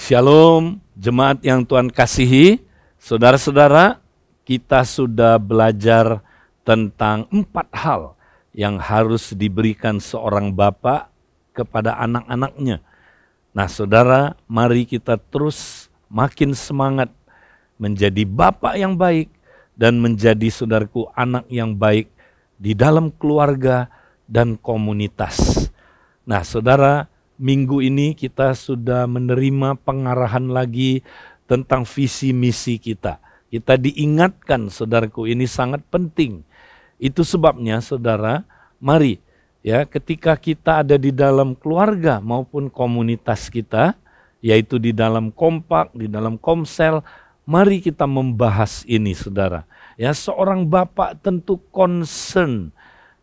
Shalom, jemaat yang Tuhan kasihi, saudara-saudara, kita sudah belajar tentang 4 hal yang harus diberikan seorang bapak kepada anak-anaknya. Nah, saudara, mari kita terus makin semangat menjadi bapak yang baik dan menjadi saudaraku anak yang baik di dalam keluarga dan komunitas. Nah, saudara, minggu ini kita sudah menerima pengarahan lagi tentang visi misi kita. Kita diingatkan, saudaraku, ini sangat penting. Itu sebabnya, saudara, mari ya ketika kita ada di dalam keluarga maupun komunitas kita, yaitu di dalam kompak, di dalam komsel, mari kita membahas ini, saudara. Ya, seorang bapak tentu concern,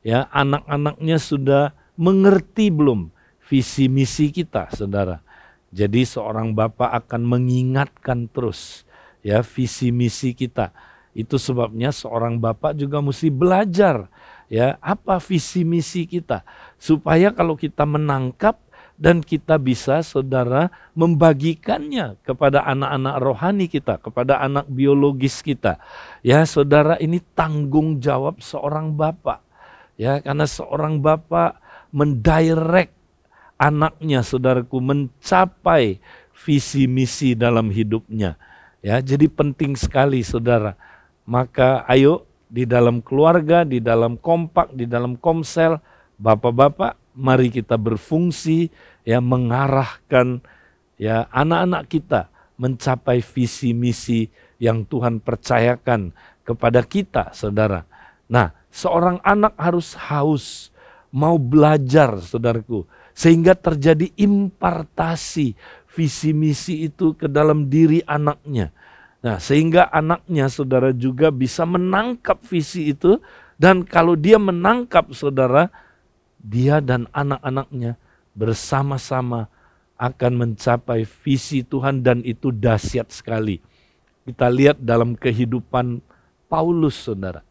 ya anak-anaknya sudah mengerti belum visi misi kita, saudara. Jadi seorang bapak akan mengingatkan terus ya visi misi kita. Itu sebabnya seorang bapak juga mesti belajar ya apa visi misi kita, supaya kalau kita menangkap dan kita bisa, saudara, membagikannya kepada anak-anak rohani kita, kepada anak biologis kita. Ya, saudara, ini tanggung jawab seorang bapak. Ya, karena seorang bapak mendirect anaknya, saudaraku, mencapai visi misi dalam hidupnya. Ya, jadi penting sekali, saudara. Maka ayo di dalam keluarga, di dalam kompak, di dalam komsel, bapak-bapak, mari kita berfungsi ya mengarahkan ya anak-anak kita mencapai visi misi yang Tuhan percayakan kepada kita, saudara. Nah, seorang anak harus haus mau belajar, saudaraku, sehingga terjadi impartasi visi misi itu ke dalam diri anaknya. Nah, sehingga anaknya, saudara, juga bisa menangkap visi itu, dan kalau dia menangkap, saudara, dia dan anak-anaknya bersama-sama akan mencapai visi Tuhan, dan itu dahsyat sekali. Kita lihat dalam kehidupan Paulus, saudara.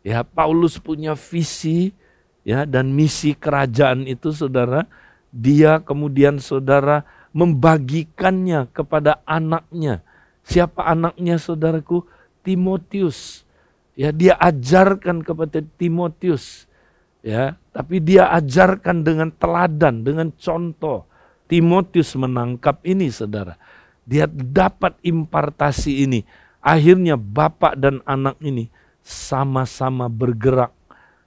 Ya, Paulus punya visi ya dan misi kerajaan itu, saudara. Dia kemudian, saudara, membagikannya kepada anaknya. Siapa anaknya, saudaraku? Timotius. Ya, dia ajarkan kepada Timotius. Ya, tapi dia ajarkan dengan teladan, dengan contoh. Timotius menangkap ini, saudara. Dia dapat impartasi ini. Akhirnya bapak dan anak ini sama-sama bergerak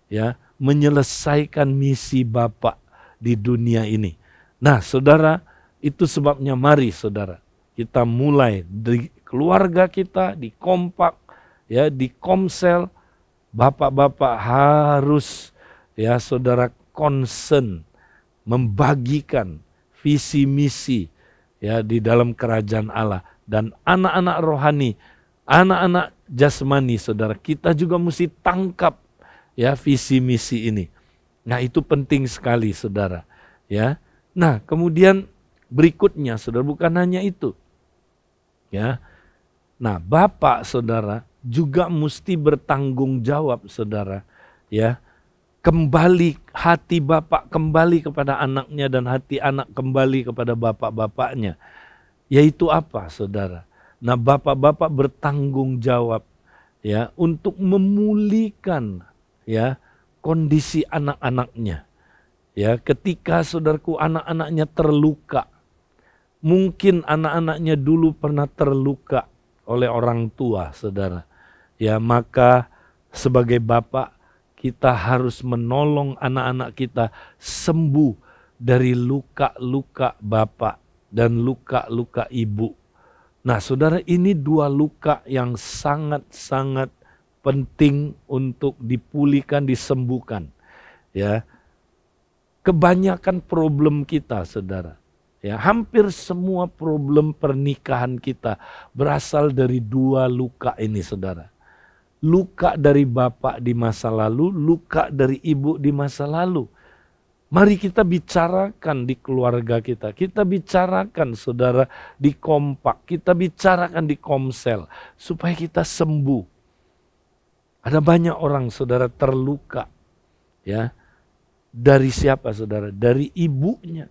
ya, menyelesaikan misi bapak di dunia ini. Nah, saudara, itu sebabnya mari, saudara, kita mulai di keluarga kita, di kompak, ya, di komsel, bapak-bapak harus ya, saudara, concern membagikan visi misi ya di dalam kerajaan Allah, dan anak-anak rohani, anak-anak jasmani, saudara, kita juga mesti tangkap ya visi misi ini. Nah, itu penting sekali, saudara. Ya. Nah, kemudian berikutnya, saudara, bukan hanya itu. Ya. Nah, bapak, saudara, juga mesti bertanggung jawab, saudara. Ya. Kembali hati bapak kembali kepada anaknya, dan hati anak kembali kepada bapak-bapaknya. Yaitu apa, saudara? Nah, bapak-bapak bertanggung jawab ya untuk memulihkan ya kondisi anak-anaknya. Ya, ketika, saudaraku, anak-anaknya terluka. Mungkin anak-anaknya dulu pernah terluka oleh orang tua, saudara. Ya, maka sebagai bapak kita harus menolong anak-anak kita sembuh dari luka-luka bapak dan luka-luka ibu. Nah, saudara, ini 2 luka yang sangat-sangat penting untuk dipulihkan, disembuhkan. Ya, kebanyakan problem kita, saudara, ya hampir semua problem pernikahan kita berasal dari 2 luka ini, saudara. Luka dari bapak di masa lalu, luka dari ibu di masa lalu. Mari kita bicarakan di keluarga kita, kita bicarakan, saudara, di kompak, kita bicarakan di komsel, supaya kita sembuh. Ada banyak orang, saudara, terluka. Ya, dari siapa, saudara? Dari ibunya.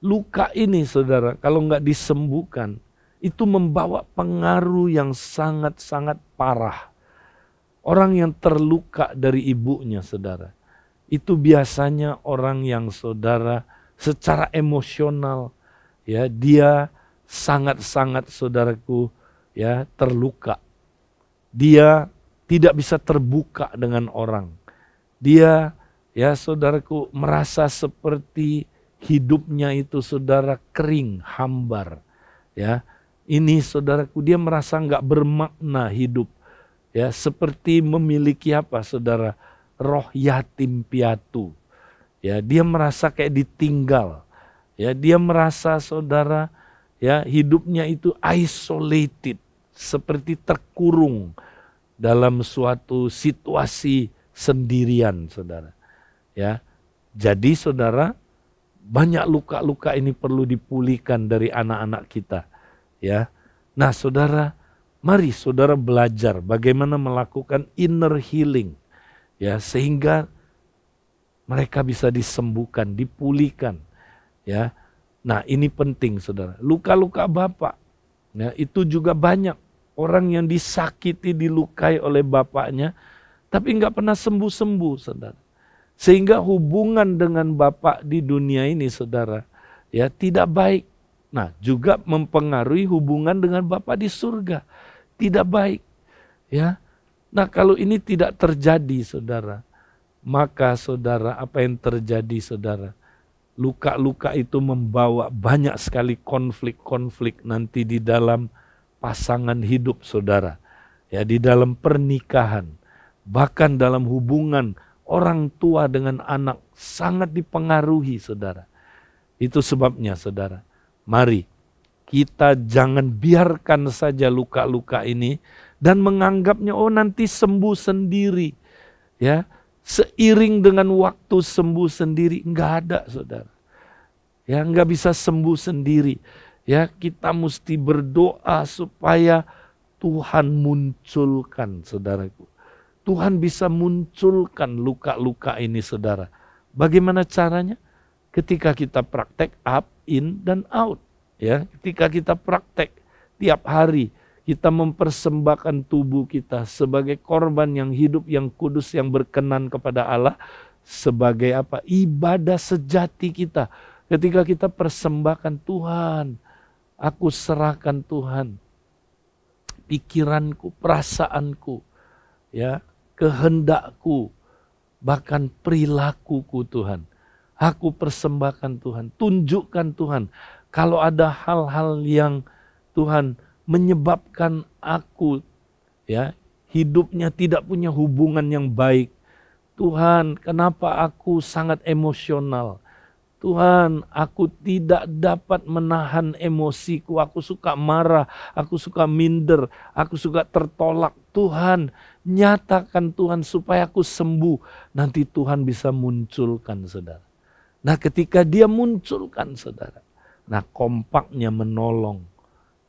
luka ini saudara, kalau nggak disembuhkan, itu membawa pengaruh yang sangat-sangat parah. Orang yang terluka dari ibunya saudara, itu biasanya orang yang saudara secara emosional, ya dia sangat-sangat saudaraku ya terluka. Dia tidak bisa terbuka dengan orang. Dia ya saudaraku merasa seperti hidupnya itu saudara kering, hambar. Ya, ini saudaraku dia merasa nggak bermakna hidup. Ya, seperti memiliki apa saudara? Roh yatim piatu. Ya, dia merasa kayak ditinggal. Ya, dia merasa saudara ya hidupnya itu isolated, seperti terkurung dalam suatu situasi sendirian saudara. Ya. Jadi saudara, banyak luka-luka ini perlu dipulihkan dari anak-anak kita. Ya. Nah saudara, mari saudara belajar bagaimana melakukan inner healing. Ya, sehingga mereka bisa disembuhkan, dipulihkan. Ya. Nah ini penting saudara. Luka-luka bapak, ya, itu juga banyak. Orang yang disakiti, dilukai oleh bapaknya, tapi nggak pernah sembuh-sembuh saudara. Sehingga hubungan dengan Bapa di dunia ini saudara ya tidak baik. Nah juga mempengaruhi hubungan dengan Bapa di surga. Tidak baik. Ya. Nah kalau ini tidak terjadi saudara, maka saudara apa yang terjadi saudara? Luka-luka itu membawa banyak sekali konflik-konflik nanti di dalam pasangan hidup saudara. Ya di dalam pernikahan. Bahkan dalam hubungan orang tua dengan anak sangat dipengaruhi saudara. Itu sebabnya saudara, mari kita jangan biarkan saja luka-luka ini dan menganggapnya oh nanti sembuh sendiri. Ya, seiring dengan waktu sembuh sendiri, enggak ada saudara. Ya, enggak bisa sembuh sendiri. Ya, kita mesti berdoa supaya Tuhan munculkan saudaraku. Tuhan bisa munculkan luka-luka ini saudara. Bagaimana caranya? Ketika kita praktek up, in, dan out. Ya, ketika kita praktek tiap hari, kita mempersembahkan tubuh kita sebagai korban yang hidup, yang kudus, yang berkenan kepada Allah. Sebagai apa? Ibadah sejati kita. Ketika kita persembahkan Tuhan, aku serahkan Tuhan. Pikiranku, perasaanku, ya, kehendakku, bahkan perilakuku Tuhan. Aku persembahkan Tuhan, tunjukkan Tuhan. Kalau ada hal-hal yang Tuhan menyebabkan aku ya hidupnya tidak punya hubungan yang baik. Tuhan, kenapa aku sangat emosional? Tuhan, aku tidak dapat menahan emosiku, aku suka marah, aku suka minder, aku suka tertolak. Tuhan, nyatakan Tuhan supaya aku sembuh. Nanti Tuhan bisa munculkan saudara. Nah ketika dia munculkan saudara, nah kompaknya menolong.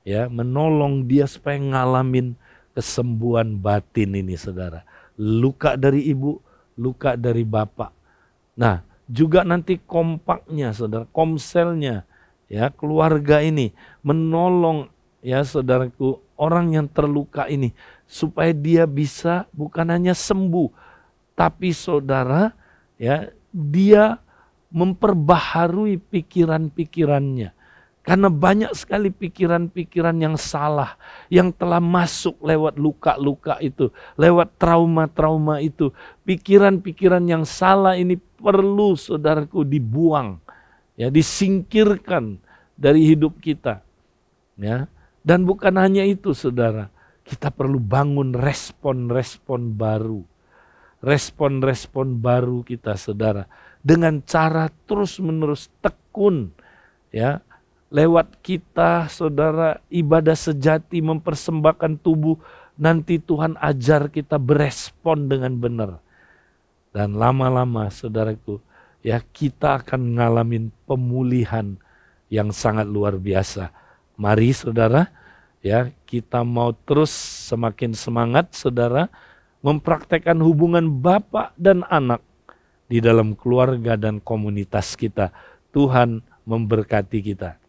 Ya, menolong dia supaya ngalamin kesembuhan batin ini saudara. Luka dari ibu, luka dari bapak. Nah, juga nanti kompaknya saudara, komselnya ya keluarga ini menolong ya saudaraku orang yang terluka ini supaya dia bisa bukan hanya sembuh tapi saudara ya dia memperbaharui pikiran-pikirannya. Karena banyak sekali pikiran-pikiran yang salah, yang telah masuk lewat luka-luka itu, lewat trauma-trauma itu. Pikiran-pikiran yang salah ini perlu saudaraku dibuang, ya disingkirkan dari hidup kita. Ya. Dan bukan hanya itu saudara, kita perlu bangun respon-respon baru. Respon-respon baru kita saudara, dengan cara terus-menerus tekun, ya. Lewat kita saudara ibadah sejati mempersembahkan tubuh, nanti Tuhan ajar kita berespon dengan benar. Dan lama-lama saudaraku ya kita akan ngalamin pemulihan yang sangat luar biasa. Mari saudara ya kita mau terus semakin semangat saudara mempraktekkan hubungan Bapa dan anak di dalam keluarga dan komunitas kita. Tuhan memberkati kita.